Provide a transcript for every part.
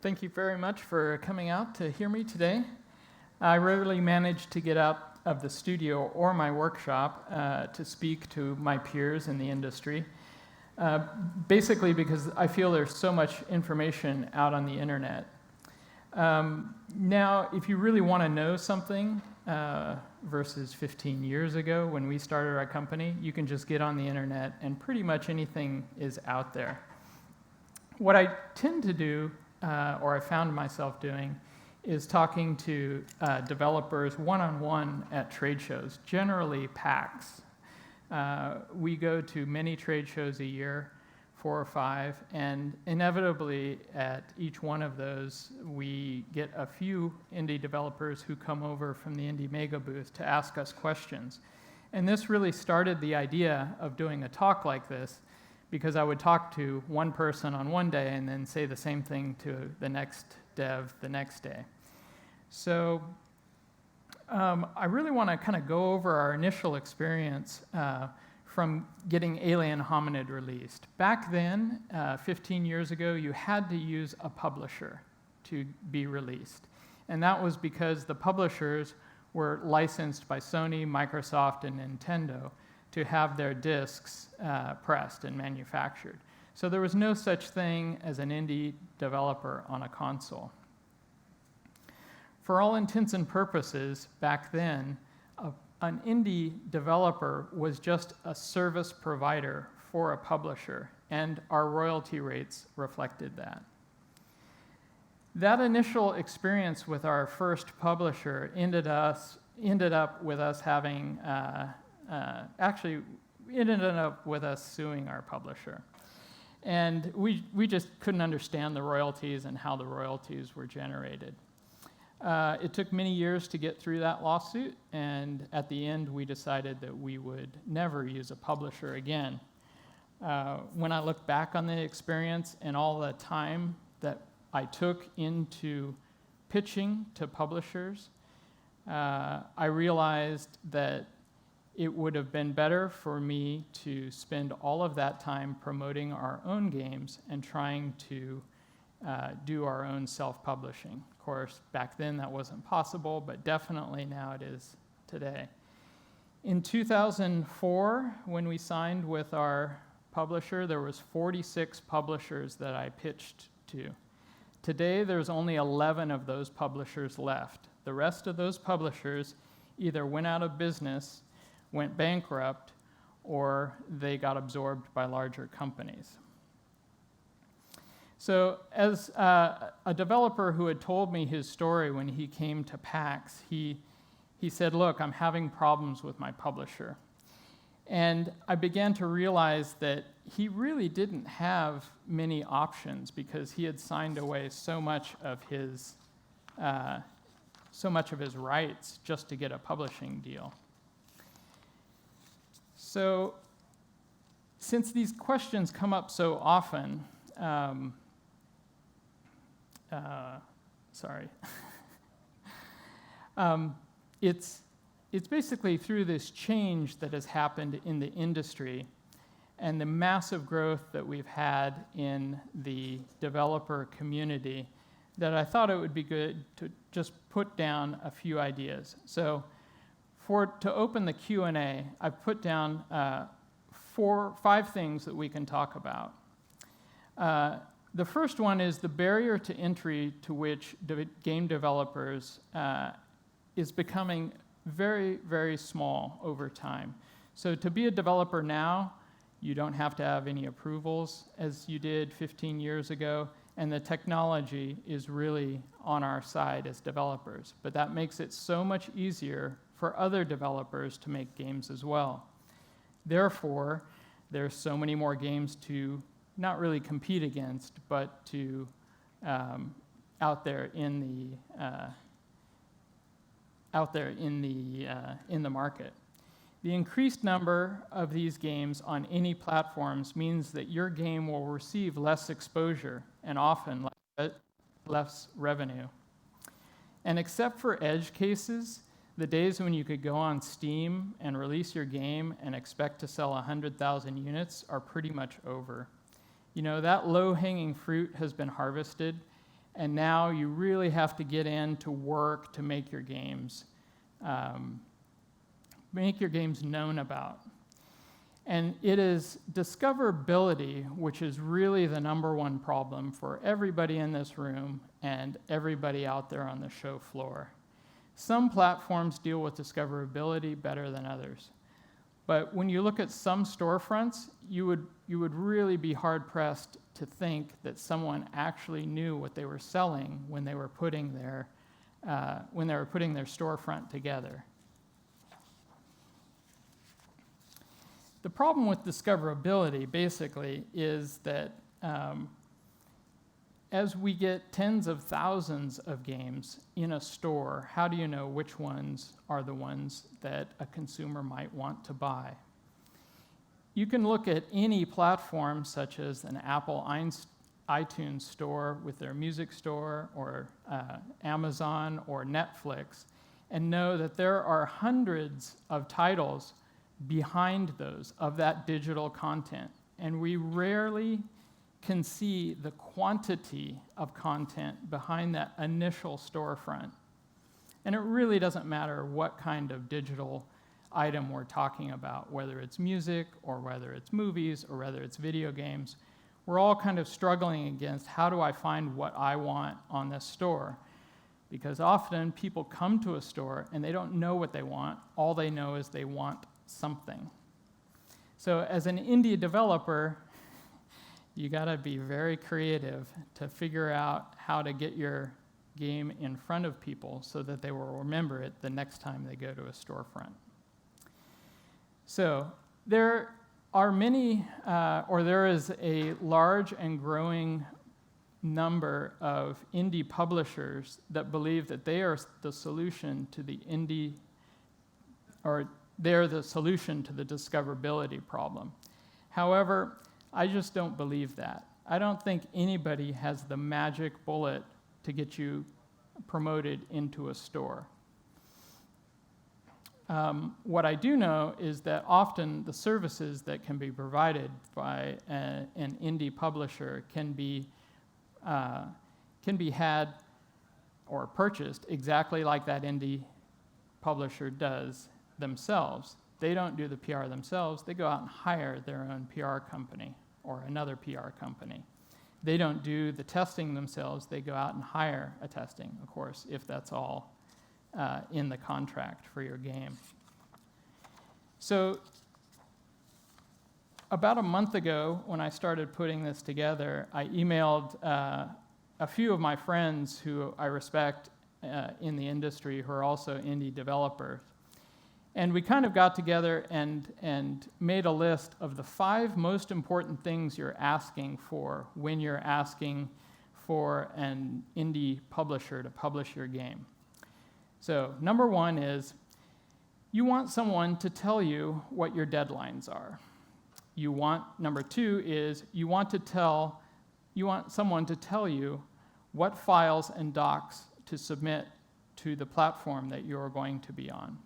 Thank you very much for coming out to hear me today. I rarely manage to get out of the studio or my workshop to speak to my peers in the industry, basically because I feel there's so much information out on the internet. Now, if you really want to know something versus 15 years ago when we started our company, you can just get on the internet and pretty much anything is out there. What I tend to do, or I found myself doing, is talking to developers one-on-one at trade shows, generally PAX. We go to many trade shows a year, 4 or 5, and inevitably at each one of those, we get a few indie developers who come over from the Indie Mega booth to ask us questions. And this really started the idea of doing a talk like this, because I would talk to one person on one day and then say the same thing to the next dev the next day. So I really want to kind of go over our initial experience from getting Alien Hominid released. Back then, 15 years ago, you had to use a publisher to be released. And that was because the publishers were licensed by Sony, Microsoft, and Nintendo to have their discs pressed and manufactured. So there was no such thing as an indie developer on a console. For all intents and purposes, back then, an indie developer was just a service provider for a publisher, and our royalty rates reflected that. That initial experience with our first publisher ended up with us having ended up with us suing our publisher. And we just couldn't understand the royalties and how the royalties were generated. It took many years to get through that lawsuit, and at the end we decided that we would never use a publisher again. When I look back on the experience and all the time that I took into pitching to publishers, I realized that it would have been better for me to spend all of that time promoting our own games and trying to do our own self-publishing. Of course, back then that wasn't possible, but definitely now it is today. In 2004, when we signed with our publisher, there was 46 publishers that I pitched to. Today, there's only 11 of those publishers left. The rest of those publishers either went out of business, went bankrupt, or they got absorbed by larger companies. So as a developer who had told me his story when he came to PAX, he said, look, I'm having problems with my publisher. And I began to realize that he really didn't have many options because he had signed away so much of his rights just to get a publishing deal. So since these questions come up so often, it's basically through this change that has happened in the industry and the massive growth that we've had in the developer community that I thought it would be good to just put down a few ideas. So to open the Q&A, I've put down 5 things that we can talk about. The first one is the barrier to entry to which game developers is becoming very, very small over time. So to be a developer now, you don't have to have any approvals as you did 15 years ago, and the technology is really on our side as developers. But that makes it so much easier for other developers to make games as well. Therefore, there's so many more games to not really compete against, but to out there in the market. The increased number of these games on any platforms means that your game will receive less exposure and often less revenue. And except for edge cases, the days when you could go on Steam and release your game and expect to sell 100,000 units are pretty much over. You know, that low-hanging fruit has been harvested, and now you really have to get into work to make your games known about. And it is discoverability, which is really the number one problem for everybody in this room and everybody out there on the show floor. Some platforms deal with discoverability better than others. But when you look at some storefronts, you would really be hard-pressed to think that someone actually knew what they were selling when they were putting their storefront together. The problem with discoverability, basically, is that as we get tens of thousands of games in a store, how do you know which ones are the ones that a consumer might want to buy? You can look at any platform, such as an Apple iTunes store with their music store, or Amazon or Netflix, and know that there are hundreds of titles behind those of that digital content. And we rarely can see the quantity of content behind that initial storefront. And it really doesn't matter what kind of digital item we're talking about, whether it's music or whether it's movies or whether it's video games. We're all kind of struggling against, how do I find what I want on this store? Because often people come to a store and they don't know what they want. All they know is they want something. So as an indie developer, you gotta be very creative to figure out how to get your game in front of people so that they will remember it the next time they go to a storefront. So there are many, or there is a large and growing number of indie publishers that believe that they are the solution to the they're the solution to the discoverability problem. However, I just don't believe that. I don't think anybody has the magic bullet to get you promoted into a store. What I do know is that often the services that can be provided by an indie publisher can be had or purchased exactly like that indie publisher does themselves. They don't do the PR themselves. They go out and hire their own PR company or another PR company. They don't do the testing themselves. They go out and hire a testing, of course, if that's all in the contract for your game. So about a month ago, when I started putting this together, I emailed a few of my friends who I respect in the industry who are also indie developers. And we kind of got together and made a list of the 5 most important things you're asking for when you're asking for an indie publisher to publish your game. So number 1 is you want someone to tell you what your deadlines are. Number 2 is you want someone to tell you what files and docs to submit to the platform that you're going to be on.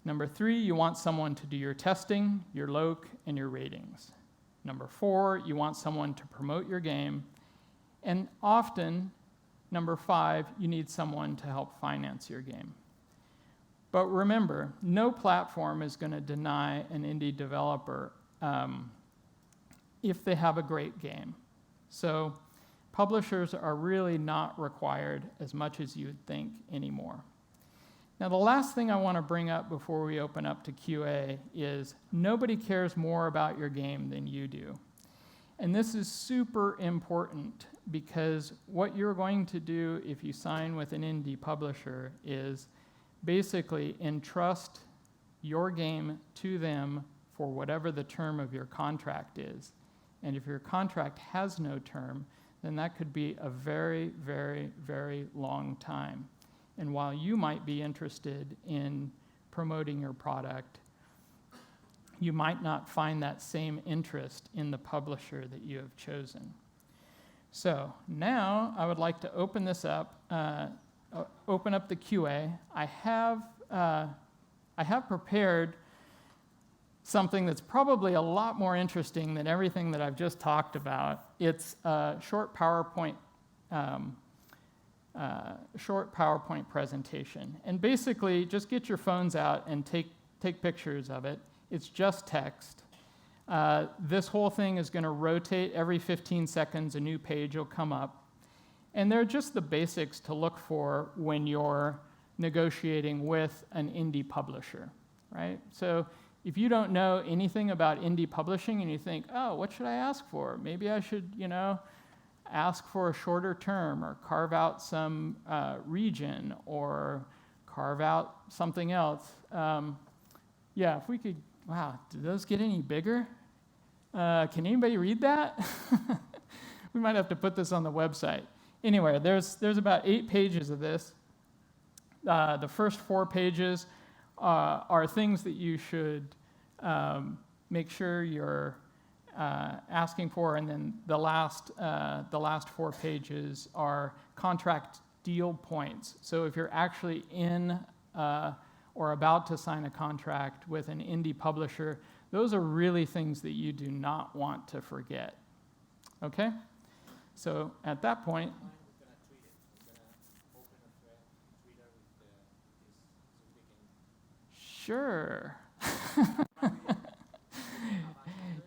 Number 3, you want someone to do your testing, your loc, and your ratings. Number 4, you want someone to promote your game. And often, number 5, you need someone to help finance your game. But remember, no platform is going to deny an indie developer if they have a great game. So publishers are really not required as much as you would think anymore. Now, the last thing I want to bring up before we open up to QA is nobody cares more about your game than you do. And this is super important because what you're going to do if you sign with an indie publisher is basically entrust your game to them for whatever the term of your contract is. And if your contract has no term, then that could be a very, very, very long time. And while you might be interested in promoting your product, you might not find that same interest in the publisher that you have chosen. So now I would like to open this up, open up the QA. I have prepared something that's probably a lot more interesting than everything that I've just talked about. It's a short PowerPoint short PowerPoint presentation. And basically, just get your phones out and take pictures of it. It's just text. This whole thing is going to rotate every 15 seconds. A new page will come up. And they're just the basics to look for when you're negotiating with an indie publisher, right? So if you don't know anything about indie publishing and you think, oh, what should I ask for? Maybe I should, ask for a shorter term or carve out some region or carve out something else. Yeah, if we could, wow, do those get any bigger? Can anybody read that? We might have to put this on the website. Anyway, there's about 8 pages of this. The first 4 pages are things that you should make sure you're asking for, and then the last 4 pages are contract deal points. So if you're actually in or about to sign a contract with an indie publisher, those are really things that you do not want to forget. Okay? So at that point, sure.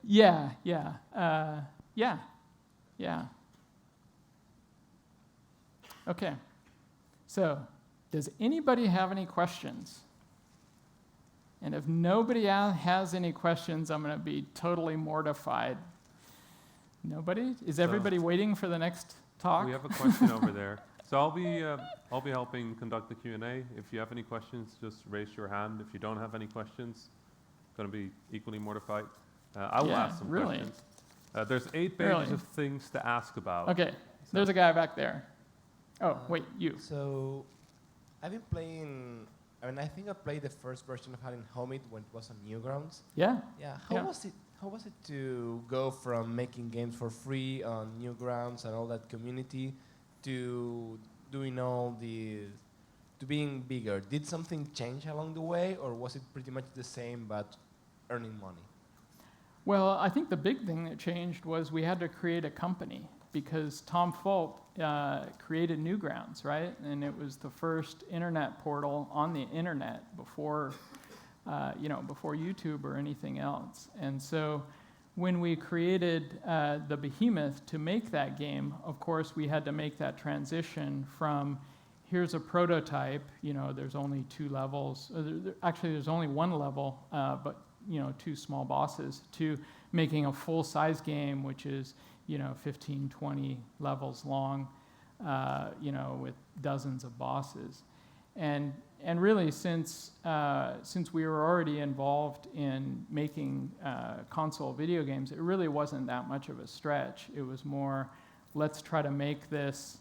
Yeah. Okay. So, does anybody have any questions? And if nobody has any questions, I'm going to be totally mortified. Nobody? Is everybody waiting for the next talk? We have a question over there. So I'll be helping conduct the Q&A. If you have any questions, just raise your hand. If you don't have any questions, going to be equally mortified. I will ask some questions. There's 8 pages of things to ask about. Okay, so there's a guy back there. Oh, wait, you. So I've been playing, I think I played the first version of Alien Hominid when it was on Newgrounds. Yeah? Yeah. How was it to go from making games for free on Newgrounds and all that community to doing to being bigger? Did something change along the way, or was it pretty much the same but earning money? Well, I think the big thing that changed was we had to create a company, because Tom Fulp created Newgrounds, right? And it was the first internet portal on the internet before YouTube or anything else. And so when we created the Behemoth to make that game, of course, we had to make that transition from here's a prototype, there's only 2 levels. Actually, there's only 1 level, but 2 small bosses, to making a full-size game, which is 15, 20 levels long, with dozens of bosses. And really, since we were already involved in making console video games, it really wasn't that much of a stretch. It was more, let's try to make this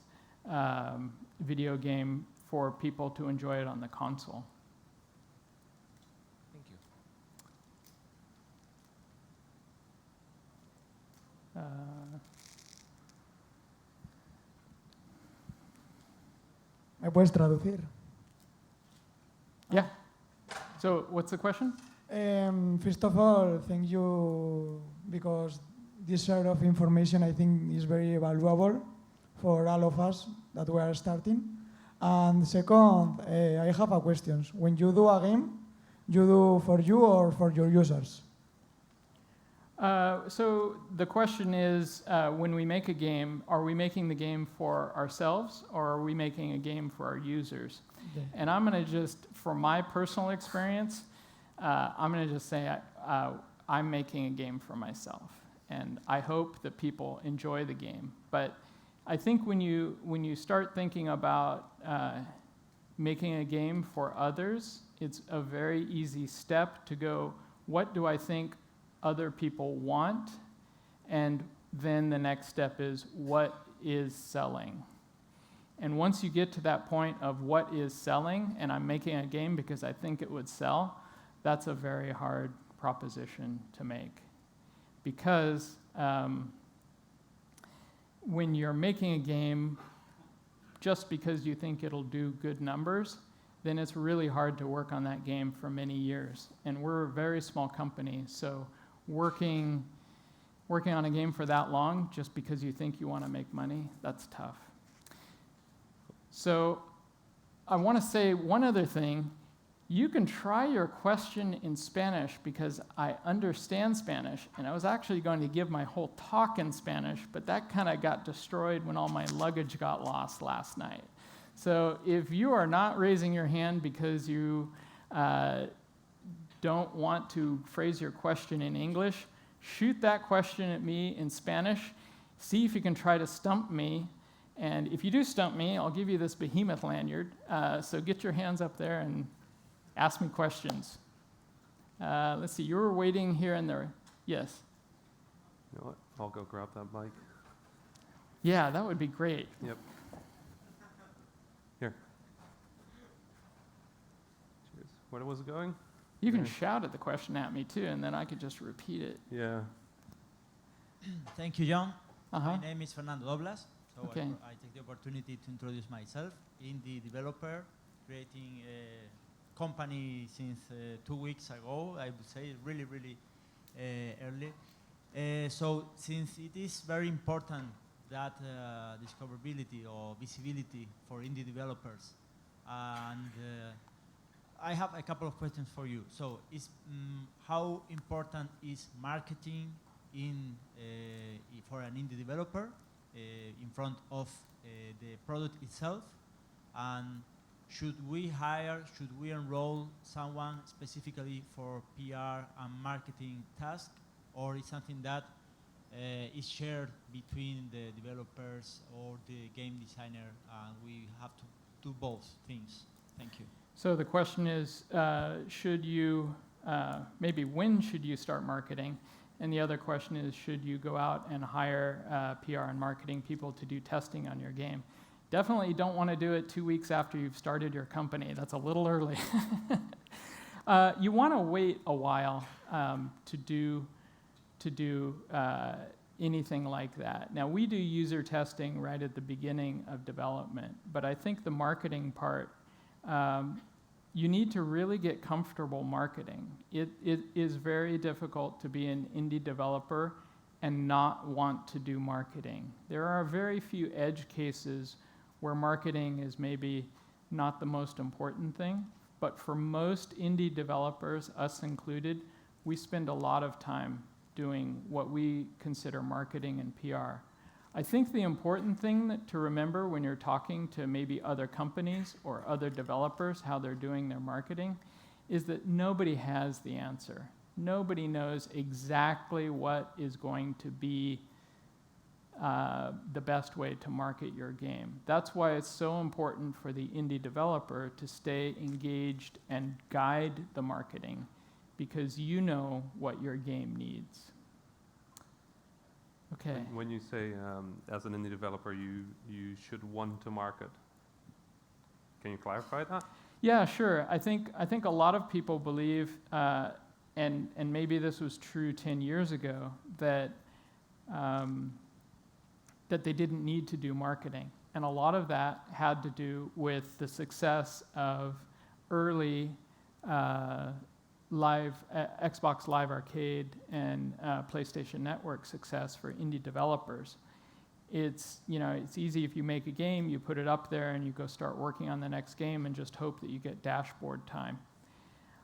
video game for people to enjoy it on the console. Thank you. ¿Me puedes traducir? Yeah. So what's the question? First of all, thank you, because this sort of information I think is very valuable for all of us that we are starting. And second, I have a question. When you do a game, you do for you or for your users? So the question is, when we make a game, are we making the game for ourselves, or are we making a game for our users? Yeah. And I'm going to just, from my personal experience, I'm going to just say I'm making a game for myself. And I hope that people enjoy the game. But I think when you start thinking about making a game for others, it's a very easy step to go, what do I think other people want? And then the next step is, what is selling? And once you get to that point of what is selling, and I'm making a game because I think it would sell, that's a very hard proposition to make. Because when you're making a game just because you think it'll do good numbers, then it's really hard to work on that game for many years. And we're a very small company, so working on a game for that long just because you think you want to make money, that's tough. So I want to say one other thing. You can try your question in Spanish because I understand Spanish, and I was actually going to give my whole talk in Spanish, but that kind of got destroyed when all my luggage got lost last night. So if you are not raising your hand because you don't want to phrase your question in English, shoot that question at me in Spanish. See if you can try to stump me. And if you do stump me, I'll give you this Behemoth lanyard. So get your hands up there and ask me questions. Let's see, you were waiting here and there. Yes? You know what? I'll go grab that mic. Yeah, that would be great. Yep. Here. Cheers. Where was it going? You can Yeah. shout at the question at me too, and then I could just repeat it. Yeah. Thank you, John. Uh-huh. My name is Fernando Doblas. So Okay. I take the opportunity to introduce myself. Indie developer, creating a company since 2 weeks ago. I would say really, really early. So since it is very important that discoverability or visibility for indie developers, and I have a couple of questions for you. So how important is marketing for an indie developer in front of the product itself? And should we enroll someone specifically for PR and marketing tasks, or is something that is shared between the developers or the game designer, and we have to do both things? Thank you. So the question is, should you, maybe when should you start marketing? And the other question is, should you go out and hire PR and marketing people to do testing on your game? Definitely don't want to do it 2 weeks after you've started your company. That's a little early. You want to wait a while to do anything like that. Now, we do user testing right at the beginning of development, but I think the marketing part, you need to really get comfortable marketing. It is very difficult to be an indie developer and not want to do marketing. There are very few edge cases where marketing is maybe not the most important thing, but for most indie developers, us included, we spend a lot of time doing what we consider marketing and PR. I think the important thing to remember when you're talking to maybe other companies or other developers, how they're doing their marketing, is that nobody has the answer. Nobody knows exactly what is going to be the best way to market your game. That's why it's so important for the indie developer to stay engaged and guide the marketing, because you know what your game needs. Okay. When you say, as an indie developer, you should want to market, can you clarify that? Yeah, sure. I think a lot of people believe, and maybe this was true 10 years ago, that that they didn't need to do marketing. And a lot of that had to do with the success of early Xbox Live Arcade and PlayStation Network success for indie developers. It's easy if you make a game, you put it up there and you go start working on the next game and just hope that you get dashboard time.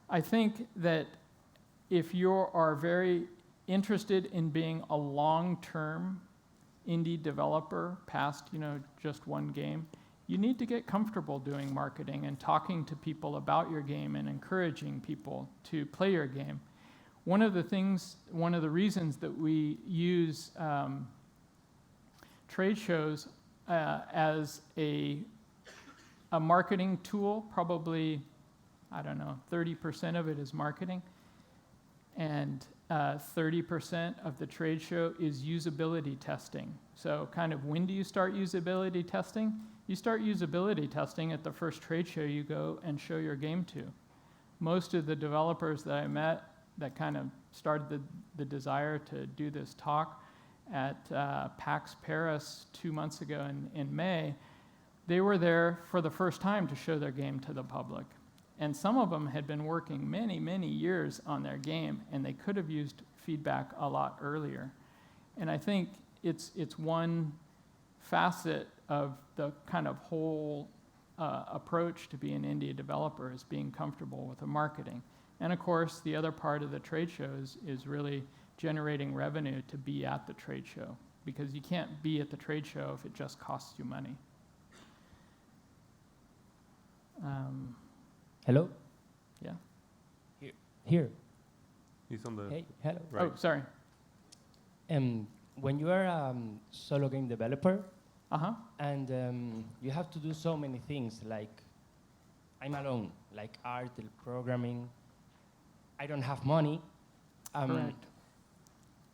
I think that if you are very interested in being a long-term indie developer past just one game, you need to get comfortable doing marketing and talking to people about your game and encouraging people to play your game. One of the reasons that we use trade shows as a marketing tool, probably, 30% of it is marketing, and 30% of the trade show is usability testing. So kind of when do you start usability testing? You start usability testing at the first trade show you go and show your game to. Most of the developers that I met that kind of started the desire to do this talk at PAX Paris 2 months ago in May, they were there for the first time to show their game to the public. And some of them had been working many, many years on their game, and they could have used feedback a lot earlier. And I think it's one facet of the kind of whole approach to be an indie developer is being comfortable with the marketing. And of course, the other part of the trade shows is really generating revenue to be at the trade show, because you can't be at the trade show if it just costs you money. Hello? Yeah. Here. He's on the Hey, hello. right. Oh, sorry. When you are a solo game developer Uh-huh. and you have to do so many things, like I'm alone, like art, programming, I don't have money. Correct.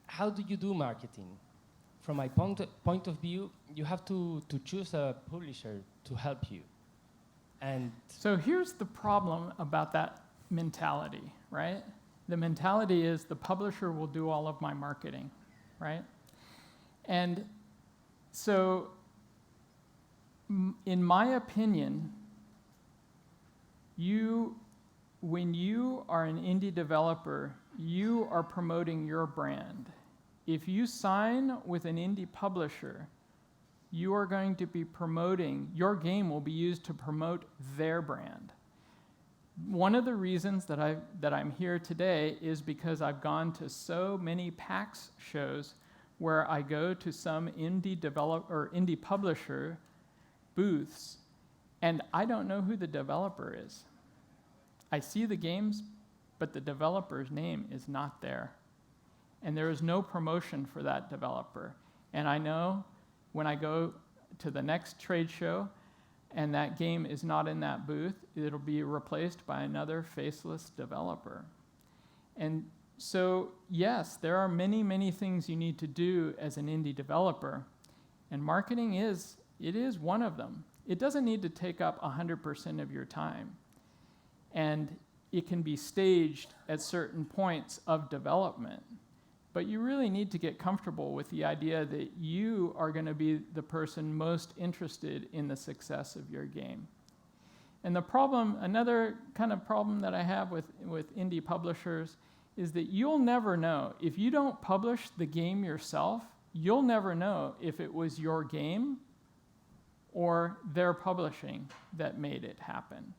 How do you do marketing? From my point of view, you have to choose a publisher to help you. And So here's the problem about that mentality, right? The mentality is the publisher will do all of my marketing, right? And so, in my opinion, when you are an indie developer, you are promoting your brand. If you sign with an indie publisher, you are going to be promoting, your game will be used to promote their brand. One of the reasons that I'm here today is because I've gone to so many PAX shows where I go to some indie publisher booths, and I don't know who the developer is. I see the games, but the developer's name is not there. And there is no promotion for that developer. And I know when I go to the next trade show and that game is not in that booth, it'll be replaced by another faceless developer. And so, yes, there are many, many things you need to do as an indie developer, and marketing is one of them. It doesn't need to take up 100% of your time, and it can be staged at certain points of development. But you really need to get comfortable with the idea that you are going to be the person most interested in the success of your game. And the problem, another kind of problem that I have with indie publishers is that you'll never know. If you don't publish the game yourself, you'll never know if it was your game or their publishing that made it happen.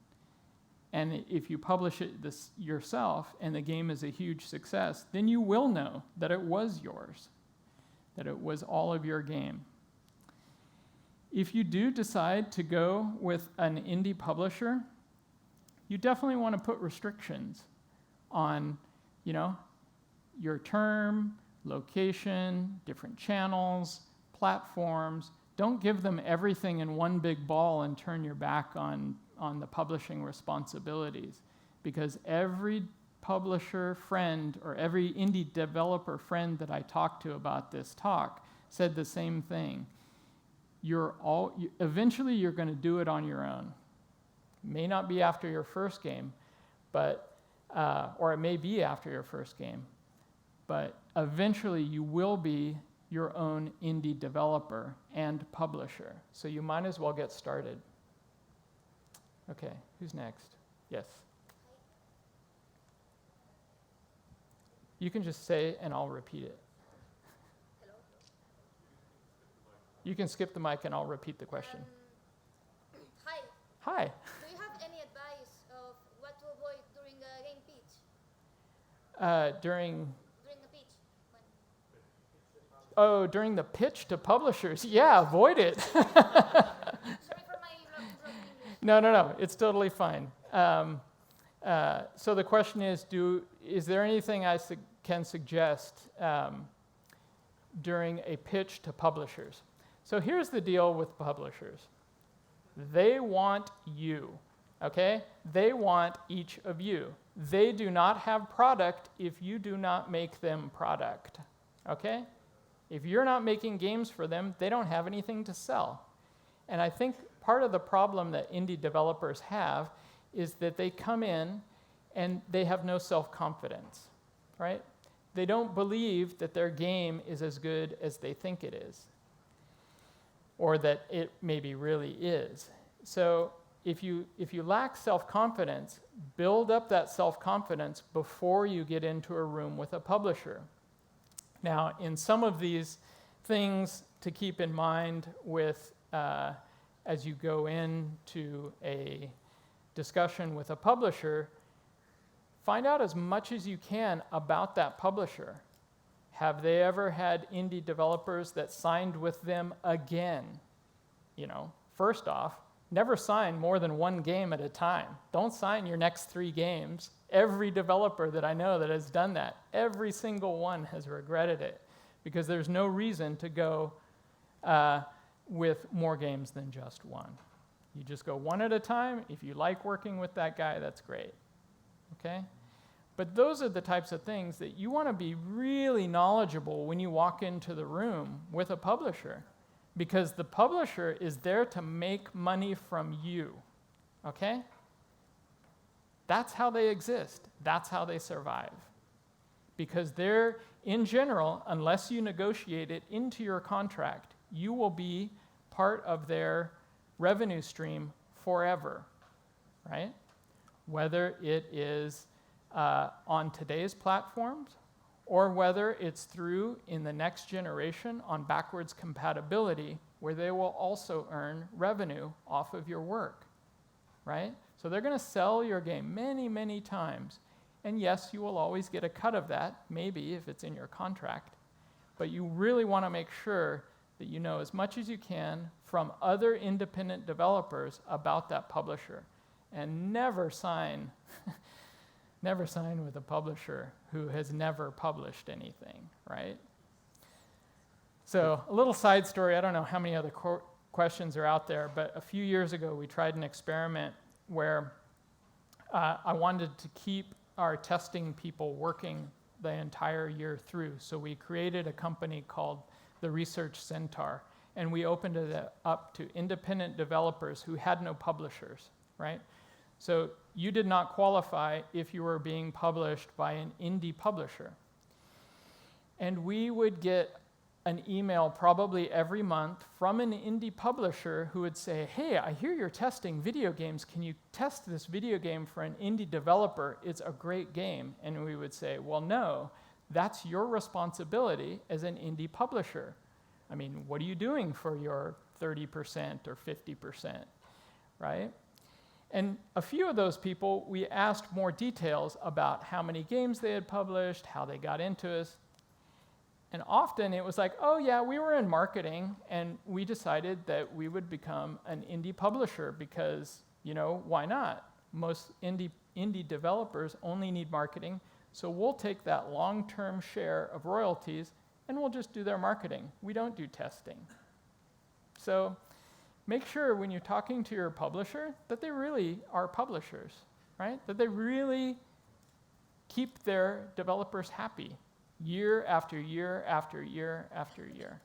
And if you publish it yourself and the game is a huge success, then you will know that it was yours, that it was all of your game. If you do decide to go with an indie publisher, you definitely want to put restrictions on, your term, location, different channels, platforms. Don't give them everything in one big ball and turn your back on the publishing responsibilities, because every publisher friend or every indie developer friend that I talked to about this talk said the same thing. Eventually you're going to do it on your own. May not be after your first game, or it may be after your first game, but eventually you will be your own indie developer and publisher. So you might as well get started. Okay, who's next? Yes. You can just say and I'll repeat it. Hello? You can skip the mic and I'll repeat the question. Hi. Hi. Do you have any advice of what to avoid during a game pitch? During During a pitch? during the pitch to publishers, yeah, avoid it. Sorry for my broken English. No, it's totally fine. So the question is there anything I can suggest during a pitch to publishers? So here's the deal with publishers. They want you, okay? They want each of you. They do not have product if you do not make them product, okay? If you're not making games for them, they don't have anything to sell. And I think part of the problem that indie developers have is that they come in and they have no self-confidence, right? They don't believe that their game is as good as they think it is, or that it maybe really is. So if you lack self-confidence, build up that self-confidence before you get into a room with a publisher. Now, in some of these things to keep in mind with as you go into a discussion with a publisher, find out as much as you can about that publisher. Have they ever had indie developers that signed with them again? You know, first off, never sign more than one game at a time. Don't sign your next 3 games. Every developer that I know that has done that, every single one has regretted it, because there's no reason to go with more games than just one. You just go one at a time. If you like working with that guy, that's great. Okay? But those are the types of things that you want to be really knowledgeable when you walk into the room with a publisher, because the publisher is there to make money from you. Okay? That's how they exist. That's how they survive. Because they're, in general, unless you negotiate it into your contract, you will be part of their revenue stream forever, right? Whether it is on today's platforms or whether it's through in the next generation on backwards compatibility, where they will also earn revenue off of your work, right? So they're going to sell your game many, many times. And yes, you will always get a cut of that, maybe if it's in your contract. But you really want to make sure that you know as much as you can from other independent developers about that publisher. And never sign never sign with a publisher who has never published anything, right? So a little side story. I don't know how many other questions are out there, but a few years ago we tried an experiment where I wanted to keep our testing people working the entire year through. So we created a company called the Research Centaur, and we opened it up to independent developers who had no publishers, right? So you did not qualify if you were being published by an indie publisher. And we would get an email probably every month from an indie publisher who would say, hey, I hear you're testing video games. Can you test this video game for an indie developer? It's a great game. And we would say, well, no, that's your responsibility as an indie publisher. I mean, what are you doing for your 30% or 50%, right? And a few of those people, we asked more details about how many games they had published, how they got into us. And often it was like, oh yeah, we were in marketing and we decided that we would become an indie publisher because, you know, why not? Most indie developers only need marketing, so we'll take that long-term share of royalties and we'll just do their marketing. We don't do testing. So make sure when you're talking to your publisher that they really are publishers, right? That they really keep their developers happy year after year after year after year.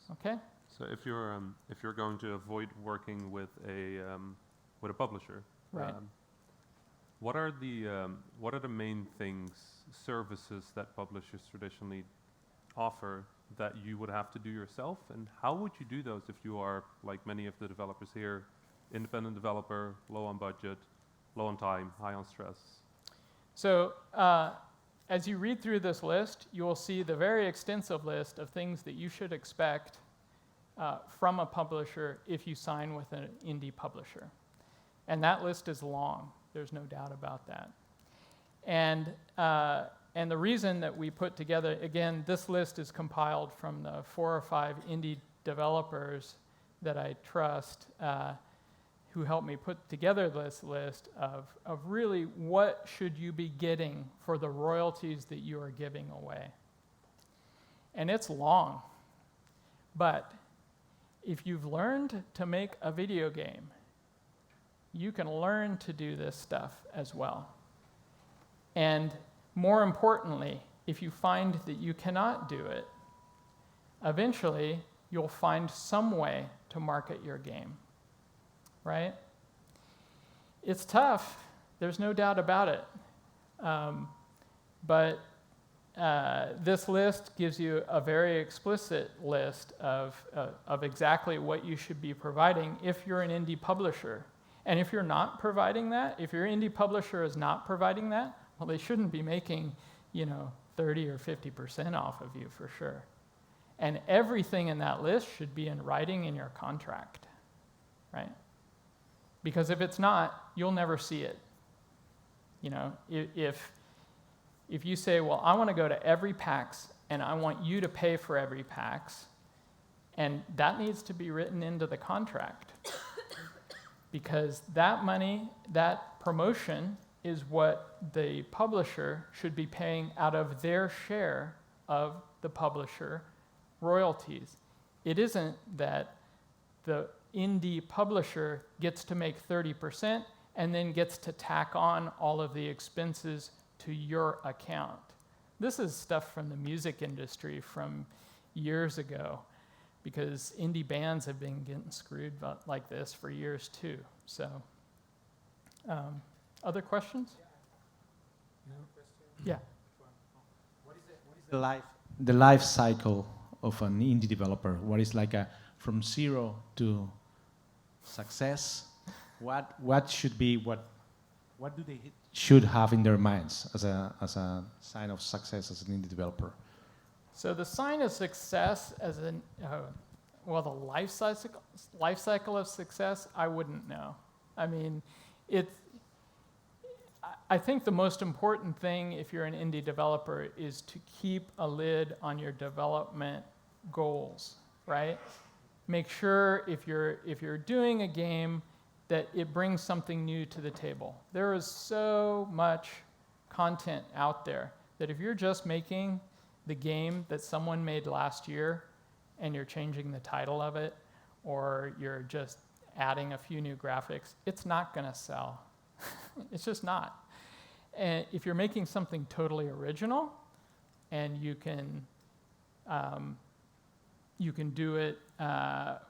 Okay? So if you're going to avoid working with a publisher, right. What are the main things, services that publishers traditionally offer that you would have to do yourself, and how would you do those if you are, like many of the developers here, independent developer, low on budget, low on time, high on stress? So as you read through this list, you will see the very extensive list of things that you should expect from a publisher if you sign with an indie publisher. And that list is long. There's no doubt about that. And the reason that we put together, again, this list is compiled from the 4 or 5 indie developers that I trust who helped me put together this list of really what should you be getting for the royalties that you are giving away. And it's long. But if you've learned to make a video game, you can learn to do this stuff as well. And more importantly, if you find that you cannot do it, eventually you'll find some way to market your game, right? It's tough, there's no doubt about it. But this list gives you a very explicit list of exactly what you should be providing if you're an indie publisher. And if you're not providing that, if your indie publisher is not providing that, well, they shouldn't be making, 30 or 50% off of you for sure. And everything in that list should be in writing in your contract. right? Because if it's not, you'll never see it. You know, if you say, well, I want to go to every PAX and I want you to pay for every PAX, and that needs to be written into the contract. Because that money, that promotion, is what the publisher should be paying out of their share of the publisher royalties. It isn't that the indie publisher gets to make 30% and then gets to tack on all of the expenses to your account. This is stuff from the music industry from years ago, because indie bands have been getting screwed like this for years too. So, other questions? Yeah. The life cycle of an indie developer? What is like a from zero to success? What should be what do they should have in their minds as a sign of success as an indie developer? So the sign of success as an well, the life cycle of success, I wouldn't know. I mean, I think the most important thing if you're an indie developer is to keep a lid on your development goals, right? Make sure if you're doing a game that it brings something new to the table. There is so much content out there that if you're just making the game that someone made last year and you're changing the title of it, or you're just adding a few new graphics, it's not going to sell. It's just not. And if you're making something totally original, and you can do it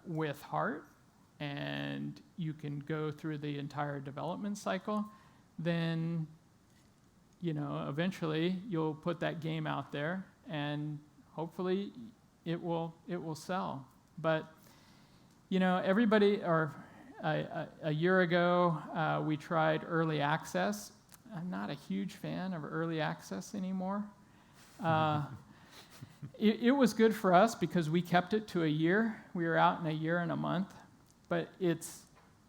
with heart, and you can go through the entire development cycle, then eventually you'll put that game out there, and hopefully it will sell. But everybody, or a year ago, we tried early access. I'm not a huge fan of early access anymore. It was good for us because we kept it to a year. We were out in a year and a month. But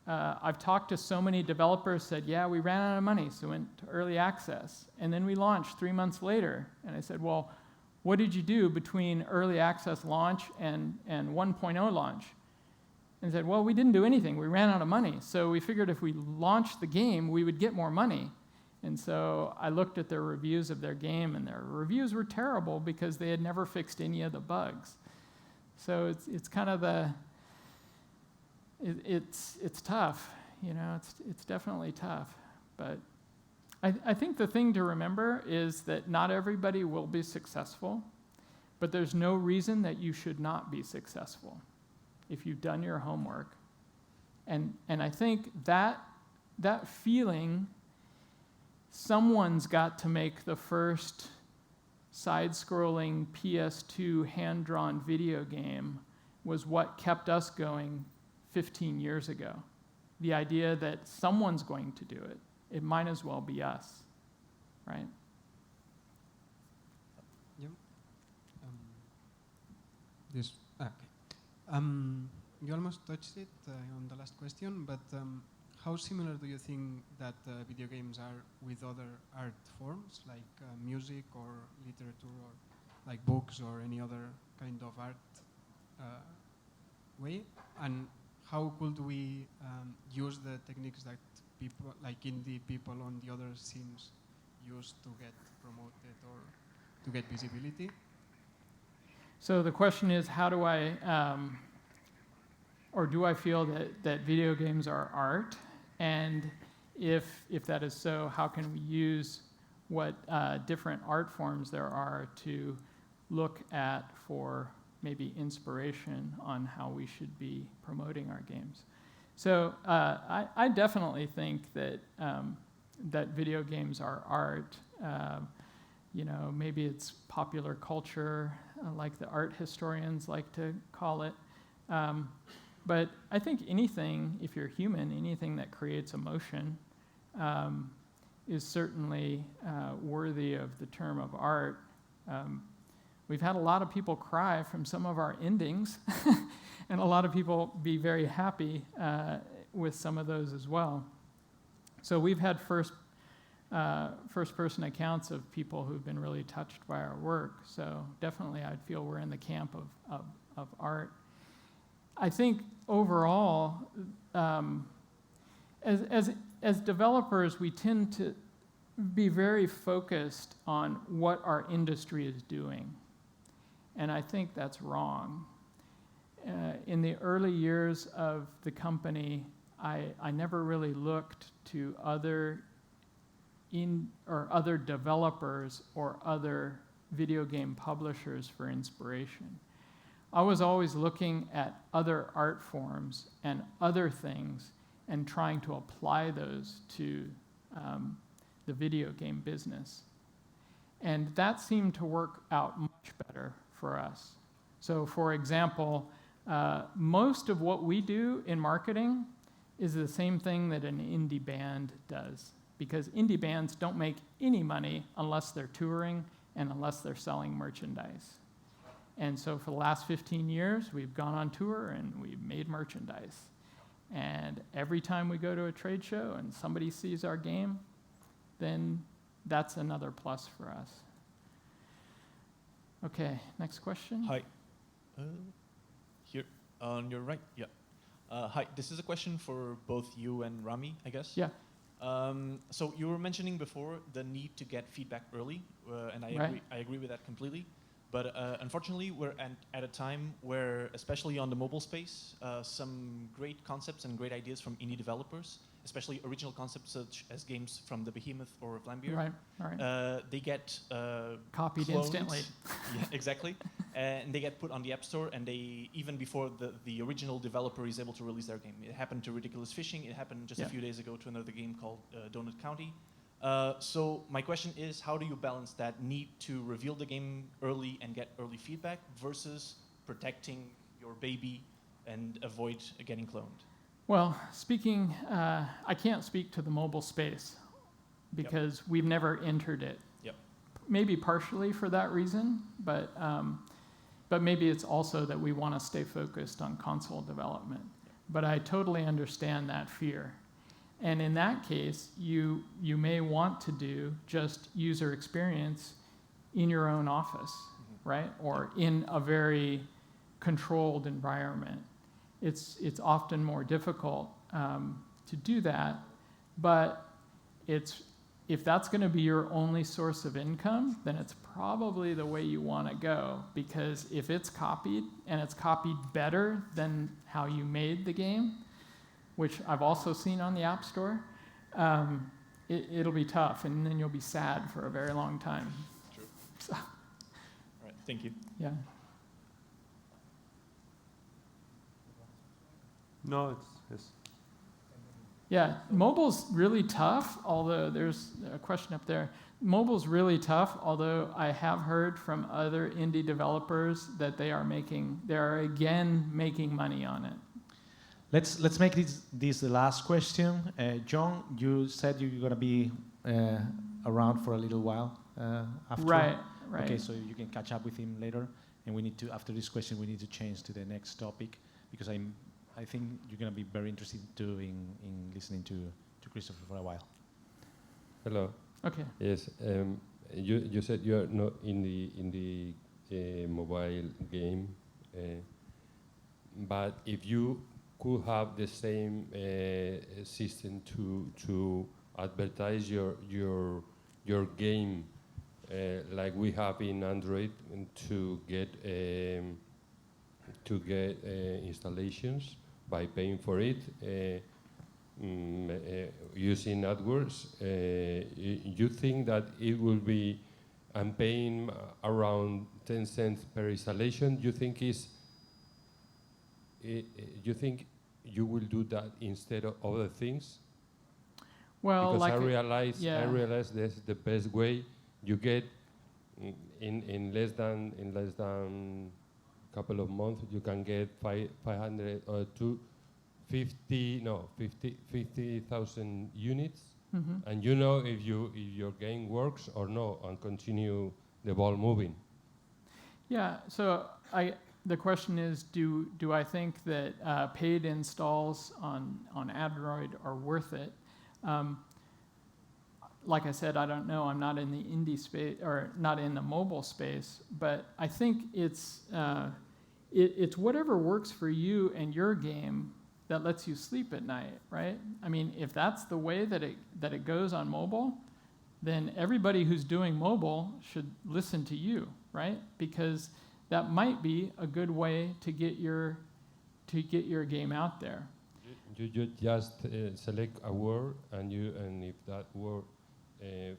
I've talked to so many developers, said, yeah, we ran out of money, so we went to early access. And then we launched 3 months later. And I said, well, what did you do between early access launch and 1.0 launch? And they said, well, we didn't do anything. We ran out of money. So we figured if we launched the game, we would get more money. And so I looked at their reviews of their game, and their reviews were terrible because they had never fixed any of the bugs. So it's kind of it's tough, it's definitely tough. But I think the thing to remember is that not everybody will be successful, but there's no reason that you should not be successful if you've done your homework. And I think that feeling, someone's got to make the first side-scrolling PS2 hand-drawn video game, was what kept us going 15 years ago. The idea that someone's going to do it. It might as well be us, right? Yeah. You almost touched it on the last question, but how similar do you think that video games are with other art forms, like music or literature, or like books or any other kind of art way? And how could we use the techniques that people, like indie people on the other scenes, use to get promoted or to get visibility? So the question is, how do I, or do I feel that video games are art? And if that is so, how can we use what different art forms there are to look at for maybe inspiration on how we should be promoting our games? So I definitely think that that video games are art. Maybe it's popular culture, like the art historians like to call it. But I think anything, if you're human, anything that creates emotion is certainly worthy of the term of art. We've had a lot of people cry from some of our endings, and a lot of people be very happy with some of those as well. So we've had first-person accounts of people who've been really touched by our work. So definitely, I'd feel we're in the camp of art. I think overall, as developers, we tend to be very focused on what our industry is doing, and I think that's wrong. In the early years of the company, I never really looked to other developers or other video game publishers for inspiration. I was always looking at other art forms and other things and trying to apply those to the video game business. And that seemed to work out much better for us. So for example, most of what we do in marketing is the same thing that an indie band does, because indie bands don't make any money unless they're touring and unless they're selling merchandise. And so for the last 15 years, we've gone on tour and we've made merchandise. And every time we go to a trade show and somebody sees our game, then that's another plus for us. Okay, next question. Hi. Here on your right, yeah. Hi, this is a question for both you and Rami, I guess. Yeah. So you were mentioning before the need to get feedback early, and I agree with that completely. But unfortunately, we're at a time where, especially on the mobile space, some great concepts and great ideas from indie developers, especially original concepts such as games from the Behemoth or Vlambeer, they get copied cloned. Instantly. Yeah, exactly. And they get put on the App Store, and they, even before the original developer is able to release their game. It happened to Ridiculous Fishing. It happened just a few days ago to another game called Donut County. So my question is, how do you balance that need to reveal the game early and get early feedback versus protecting your baby and avoid getting cloned? Well, I can't speak to the mobile space because we've never entered it. Yep. Maybe partially for that reason, but maybe it's also that we want to stay focused on console development. But I totally understand that fear. And in that case, you may want to do just user experience in your own office, right? Or in a very controlled environment. It's often more difficult to do that, but if that's going to be your only source of income, then it's probably the way you want to go, because if it's copied and it's copied better than how you made the game, which I've also seen on the App Store, it'll be tough, and then you'll be sad for a very long time. True. So. All right, thank you. Yeah. No, it's. Yeah, mobile's really tough, although there's a question up there. Mobile's really tough, although I have heard from other indie developers that they are again making money on it. Let's make this the last question. John, you said you're going to be around for a little while after. Right. Okay, so you can catch up with him later. And we need to, after this question, we need to change to the next topic, because I think you're going to be very interested too in listening to Christopher for a while. Hello. Okay. Yes. You said you are not in the mobile game, but if you could have the same system to advertise your game like we have in Android, and to get installations by paying for it using AdWords, you think that it will be, I'm paying around 10 cents per installation, you think you will do that instead of other things? Well, because like I realize that's the best way. You get in less than couple of months, you can get 500 or 50,000 units, and you know if your game works or no, and continue the ball moving. Yeah, so the question is, do I think that paid installs on Android are worth it? Like I said, I don't know. I'm not in the indie space or not in the mobile space, but I think it's whatever works for you and your game that lets you sleep at night, right? I mean, if that's the way that it goes on mobile, then everybody who's doing mobile should listen to you, right? Because that might be a good way to get your game out there. You just select a word, and if that word is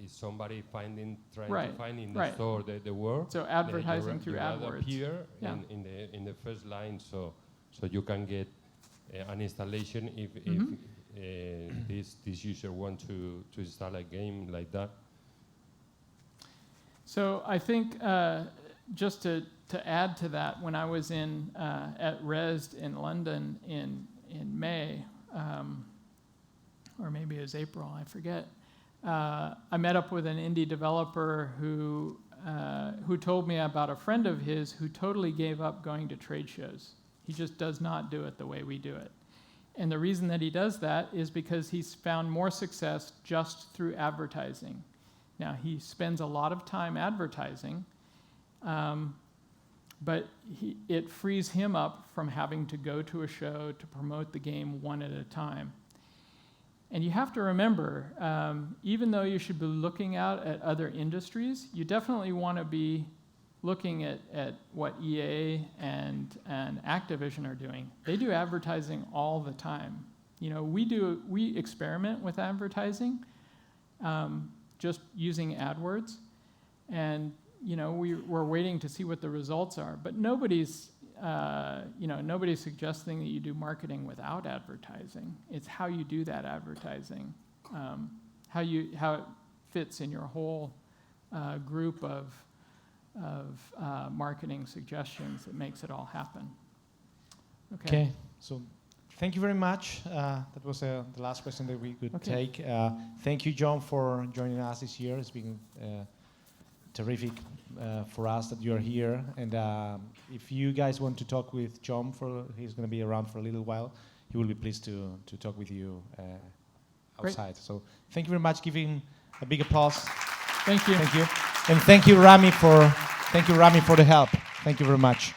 somebody trying to find in the store the word. So advertising through AdWords appear in the first line, so you can get an installation if this user wants to install a game like that. So I think just to add to that, when I was at Rezzed in London in May, or maybe it was April, I forget. I met up with an indie developer who told me about a friend of his who totally gave up going to trade shows. He just does not do it the way we do it. And the reason that he does that is because he's found more success just through advertising. Now, he spends a lot of time advertising, but it frees him up from having to go to a show to promote the game one at a time. And you have to remember, even though you should be looking out at other industries, you definitely want to be looking at what EA and Activision are doing. They do advertising all the time. You know, we experiment with advertising, just using AdWords, and you know, we're waiting to see what the results are. But nobody's suggesting that you do marketing without advertising. It's how you do that advertising, how it fits in your whole group of marketing suggestions that makes it all happen. Okay. So thank you very much. That was the last question that we could take. Thank you, John, for joining us this year. It's been terrific for us that you're here. And if you guys want to talk with John, he's going to be around for a little while. He will be pleased to talk with you outside. Great. So thank you very much. Give him a big applause. Thank you. Thank you. And thank you, Rami, for the help. Thank you very much.